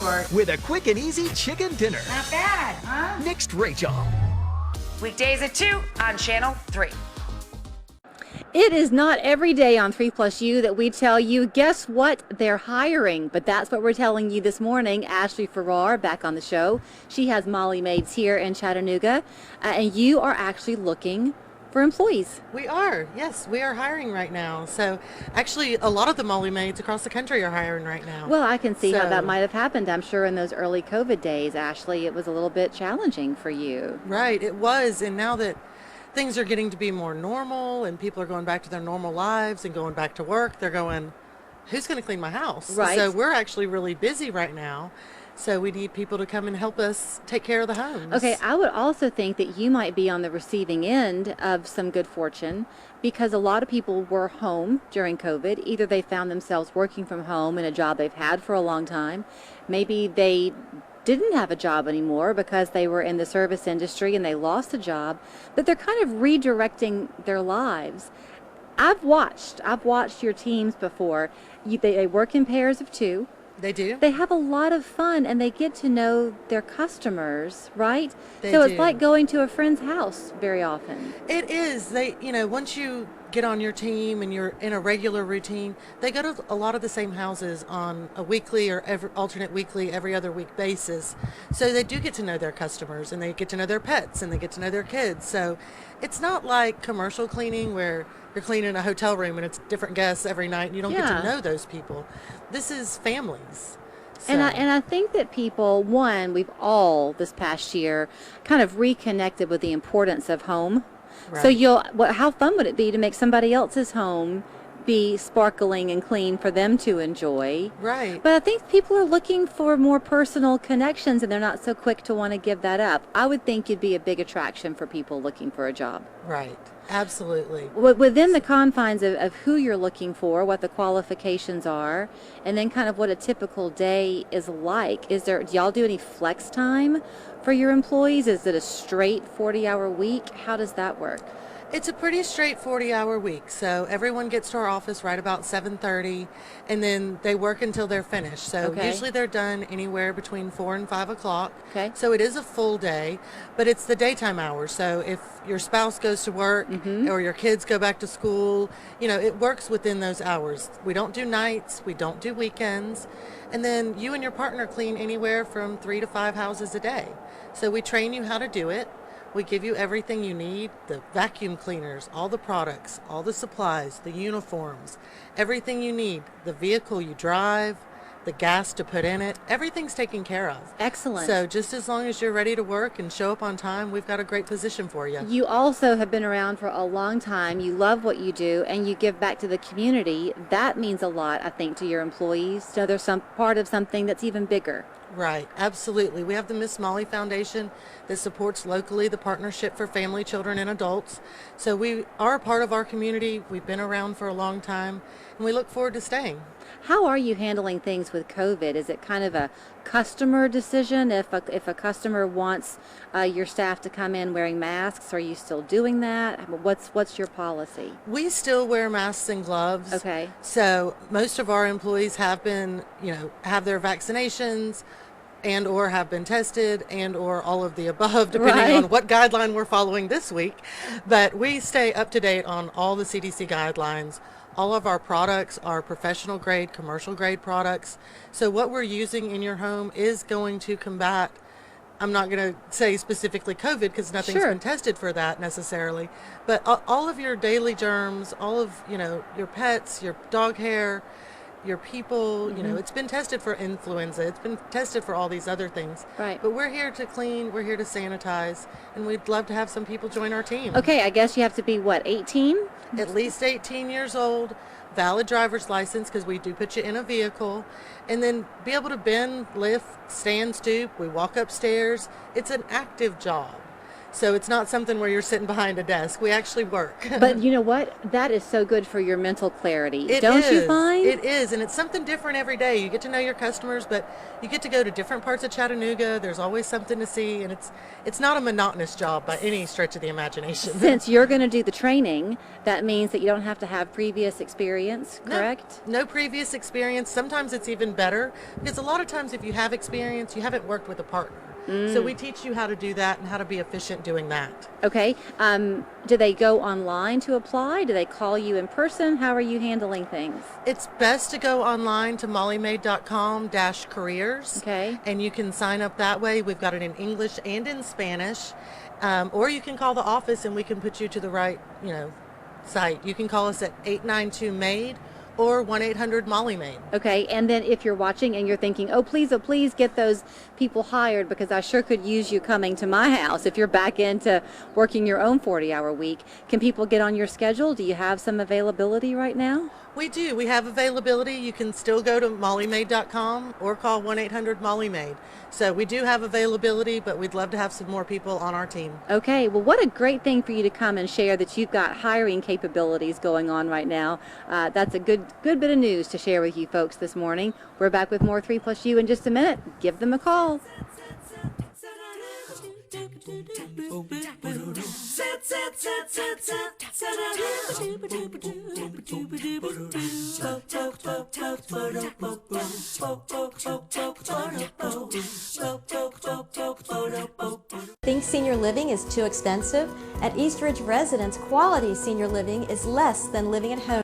for. With a quick and easy chicken dinner. Not bad, huh? Next, Rachel. Weekdays at 2 on Channel 3. It is not every day on 3+U that we tell you, guess what? They're hiring. But that's what we're telling you this morning. Ashley Farrar back on the show. She has Molly Maids here in Chattanooga. And you are actually looking for employees. We are. Yes, we are hiring right now. So actually, a lot of the Molly Maids across the country are hiring right now. Well, I can see how that might have happened. I'm sure in those early COVID days, Ashley, it was a little bit challenging for you. Right, it was. And now that things are getting to be more normal and people are going back to their normal lives and going back to work, they're going, who's going to clean my house? Right. So we're actually really busy right now. So we need people to come and help us take care of the homes. Okay, I would also think that you might be on the receiving end of some good fortune because a lot of people were home during COVID. Either they found themselves working from home in a job they've had for a long time. Maybe they didn't have a job anymore because they were in the service industry and they lost a job, but they're kind of redirecting their lives. I've watched your teams before. They work in pairs of 2. They do. They have a lot of fun and they get to know their customers, right? They so do. It's like going to a friend's house very often. It is. Once you get on your team and you're in a regular routine, they go to a lot of the same houses on a weekly or alternate weekly, every other week basis. So they do get to know their customers and they get to know their pets and they get to know their kids. So it's not like commercial cleaning where you're cleaning a hotel room and it's different guests every night and you don't get to know those people. This is families. So. And I think that people, we've all this past year kind of reconnected with the importance of home. Right. So how fun would it be to make somebody else's home be sparkling and clean for them to enjoy? Right. But I think people are looking for more personal connections and they're not so quick to want to give that up. I would think you'd be a big attraction for people looking for a job. Right. Absolutely. Within the confines of who you're looking for, what the qualifications are, and then kind of what a typical day is like. Do y'all do any flex time for your employees? Is it a straight 40-hour week? How does that work? It's a pretty straight 40-hour week. So everyone gets to our office right about 7:30, and then they work until they're finished. So usually they're done anywhere between 4 and 5 o'clock. Okay. So it is a full day, but it's the daytime hours. So if your spouse goes to work or your kids go back to school, it works within those hours. We don't do nights. We don't do weekends. And then you and your partner clean anywhere from 3 to 5 houses a day. So we train you how to do it. We give you everything you need, the vacuum cleaners, all the products, all the supplies, the uniforms, everything you need, the vehicle you drive, the gas to put in it, everything's taken care of. Excellent. So just as long as you're ready to work and show up on time, we've got a great position for you. You also have been around for a long time. You love what you do, and you give back to the community. That means a lot, I think, to your employees. So there's some part of something that's even bigger. Right, absolutely. We have the Miss Molly Foundation that supports locally the Partnership for Family, Children, and Adults. So we are a part of our community. We've been around for a long time, and we look forward to staying. How are you handling things with COVID? Is it kind of a customer decision? If a customer wants your staff to come in wearing masks, are you still doing that? What's your policy? We still wear masks and gloves. Okay. So most of our employees have been, have their vaccinations and or have been tested and or all of the above, depending on what guideline we're following this week. But we stay up to date on all the CDC guidelines. All of our products are professional grade, commercial grade products. So what we're using in your home is going to combat, I'm not going to say specifically COVID because nothing's been tested for that necessarily, but all of your daily germs, all of, your pets, your dog hair, your people, it's been tested for influenza. It's been tested for all these other things. Right. But we're here to clean, we're here to sanitize, and we'd love to have some people join our team. Okay, I guess you have to be, 18? At least 18 years old, valid driver's license, because we do put you in a vehicle, and then be able to bend, lift, stand, stoop. We walk upstairs. It's an active job. So it's not something where you're sitting behind a desk. We actually work. But you know what? That is so good for your mental clarity. It Don't you is. find? It is, and it's something different every day. You get to know your customers, but you get to go to different parts of Chattanooga. There's always something to see, and it's not a monotonous job by any stretch of the imagination. Since you're going to do the training, that means that you don't have to have previous experience, correct? No previous experience. Sometimes it's even better because a lot of times if you have experience, you haven't worked with a partner. So we teach you how to do that and how to be efficient doing that. Okay. Do they go online to apply? Do they call you in person? How are you handling things? It's best to go online to mollymaid.com/careers. Okay. And you can sign up that way. We've got it in English and in Spanish. Or you can call the office and we can put you to the right, site. You can call us at 892-MAID or 1-800-MOLLY-MAID. Okay, and then if you're watching and you're thinking, oh, please get those people hired because I sure could use you coming to my house if you're back into working your own 40-hour week, can people get on your schedule? Do you have some availability right now? We do. We have availability. You can still go to mollymaid.com or call 1-800-MOLLY-MAID. So we do have availability, but we'd love to have some more people on our team. Okay, well, what a great thing for you to come and share that you've got hiring capabilities going on right now. That's a good bit of news to share with you folks this morning. We're back with more 3+U in just a minute. Give them a call. Think senior living is too expensive? At East Ridge Residence, quality senior living is less than living at home.